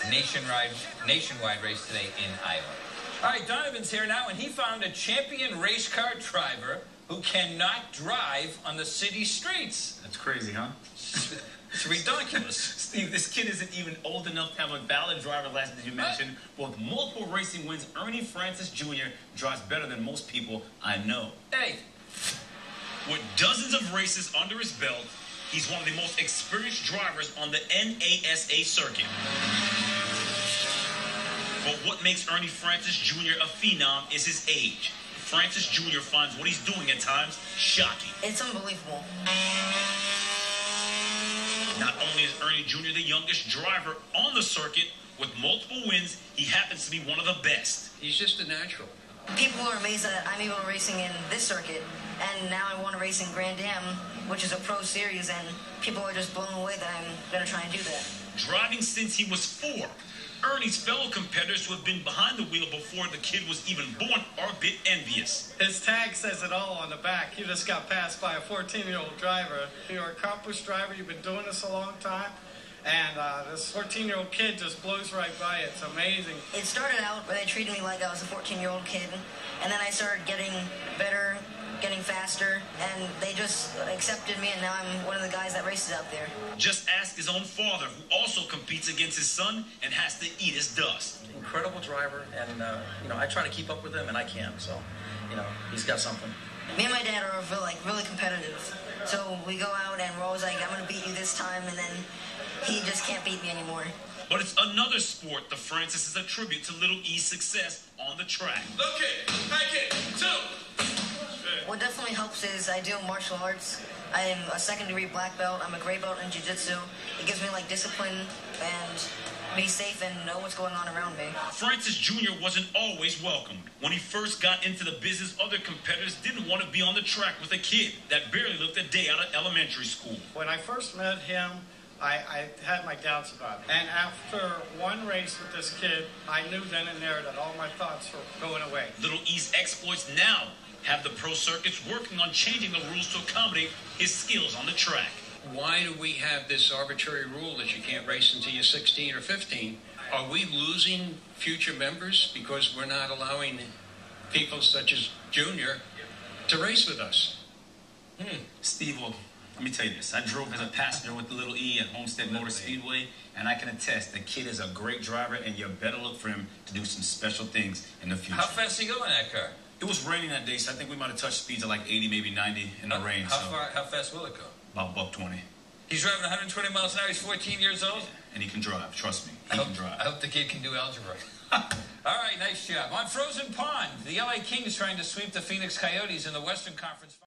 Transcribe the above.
nationwide race today in Iowa. All right, Donovan's here now, and he found a champion race car driver who cannot drive on the city streets. That's crazy, huh? It's ridiculous. Steve, this kid isn't even old enough to have a valid driver license that you mentioned. With multiple racing wins, Ernie Jr. drives better than most people I know. Hey. With dozens of races under his belt, he's one of the most experienced drivers on the NASA circuit. But what makes Ernie Jr. a phenom is his age. Jr. finds what he's doing at times shocking. It's unbelievable. Not only is Ernie Jr. the youngest driver on the circuit, with multiple wins, he happens to be one of the best. He's just a natural. People are amazed that I'm even racing in this circuit, and now I want to race in Grand Am, which is a pro series, and people are just blown away that I'm going to try and do that. Driving since he was 4. Ernie's fellow competitors who have been behind the wheel before the kid was even born are a bit envious. His tag says it all on the back. You just got passed by a 14-year-old driver. You're an accomplished driver. You've been doing this a long time. And this 14-year-old kid just blows right by it. It's amazing. It started out where they treated me like I was a 14-year-old kid. And then I started getting better, getting faster, and they just accepted me, and now I'm one of the guys that races out there. Just ask his own father, who also competes against his son and has to eat his dust. Incredible driver, and I try to keep up with him, and I can't. So, he's got something. Me and my dad are really competitive. So we go out and we're always like, I'm going to beat you this time, and then he just can't beat me anymore. But it's another sport the Francis is a tribute to Little E's success on the track. Low kick, high kick, 2. What definitely helps is I do martial arts. I am a second-degree black belt. I'm a gray belt in jiu-jitsu. It gives me discipline and be safe and know what's going on around me. Jr. wasn't always welcomed. When he first got into the business, other competitors didn't want to be on the track with a kid that barely looked a day out of elementary school. When I first met him, I had my doubts about it. And after one race with this kid, I knew then and there that all my thoughts were going away. Little E's exploits now have the pro circuits working on changing the rules to accommodate his skills on the track. Why do we have this arbitrary rule that you can't race until you're 16 or 15? Are we losing future members because we're not allowing people such as Junior to race with us? Steve, well, let me tell you this. I drove as a passenger with the Little E at Homestead Motor Speedway, and I can attest the kid is a great driver, and you better look for him to do some special things in the future. How fast did he go in that car? It was raining that day, so I think we might have touched speeds of like 80, maybe 90 in the rain. How fast will it go? About $120. He's driving 120 miles an hour. He's 14 years old? Yeah, and he can drive. Trust me. He can drive. I hope the kid can do algebra. All right, nice job. On Frozen Pond, the LA Kings trying to sweep the Phoenix Coyotes in the Western Conference.